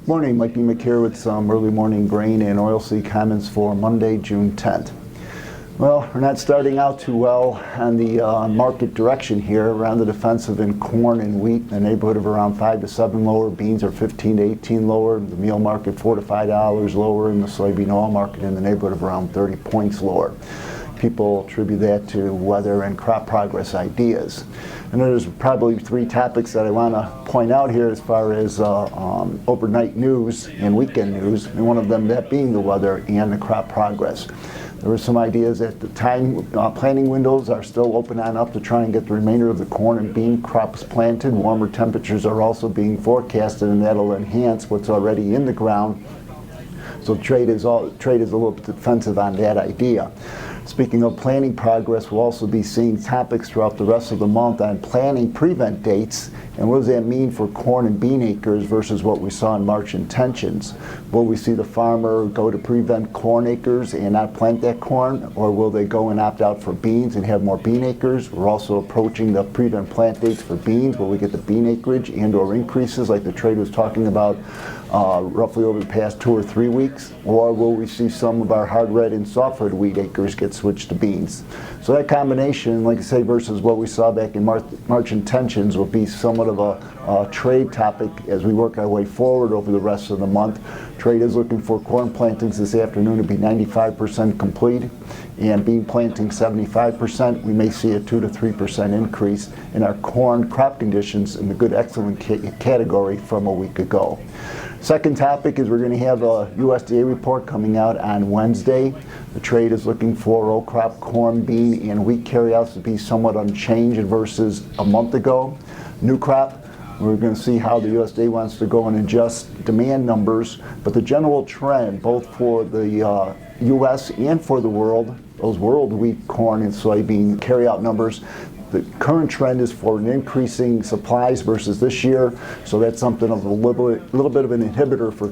Morning, Mike Niemiec here with some early morning grain and oilseed comments for Monday, June 10th. Well, we're not starting out too well on the market direction here. Around the defensive in corn and wheat in the neighborhood of around 5 to 7 lower. Beans are 15 to 18 lower. The meal market $4 to $5 lower, and the soybean oil market in the neighborhood of around 30 points lower. People attribute that to weather and crop progress ideas. And there's probably three topics that I want to point out here as far as overnight news and weekend news, and one of them that being the weather and the crop progress. There were some ideas at the time planting windows are still open on up to try and get the remainder of the corn and bean crops planted. Warmer temperatures are also being forecasted, and that'll enhance what's already in the ground. So trade is a little bit defensive on that idea. Speaking of planting progress, we'll also be seeing topics throughout the rest of the month on planting prevent dates, and what does that mean for corn and bean acres versus what we saw in March intentions. Will we see the farmer go to prevent corn acres and not plant that corn, or will they go and opt out for beans and have more bean acres? We're also approaching the prevent plant dates for beans. Will we get the bean acreage and or increases like the trade was talking about roughly over the past 2 or 3 weeks, or will we see some of our hard red and soft red wheat acres get switched to beans? So that combination, like I say, versus what we saw back in March intentions will be somewhat of a trade topic as we work our way forward over the rest of the month. Trade is looking for corn plantings this afternoon to be 95% complete, and bean planting 75%. We may see a 2 to 3% increase in our corn crop conditions in the good excellent category from a week ago. Second topic is we're going to have a USDA report coming out on Wednesday. The trade is looking for row crop corn, bean, and wheat carryouts to be somewhat unchanged versus a month ago. New crop, we're going to see how the USDA wants to go and adjust demand numbers, but the general trend, both for the U.S. and for the world, those world wheat, corn, and soybean carryout numbers, the current trend is for an increasing supplies versus this year, so that's something of a little bit of an inhibitor for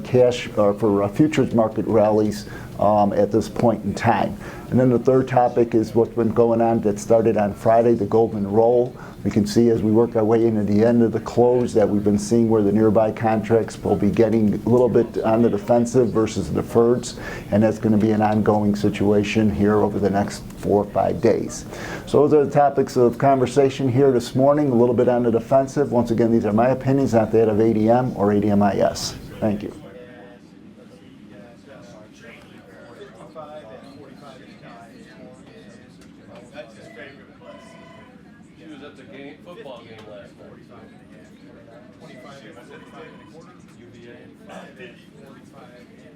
for futures market rallies at this point in time. And then the third topic is what's been going on that started on Friday, the golden roll. We can see as we work our way into the end of the close that we've been seeing where the nearby contracts will be getting a little bit on the defensive versus the deferreds, and that's going to be an ongoing situation here over the next 4 or 5 days. So those are the topics of conversation here this morning, a little bit on the defensive. Once again, these are my opinions, not that of ADM or ADMIS. Thank you. That's his favorite place. She was at the football game last night. 25 and a quarter. UVA. 45.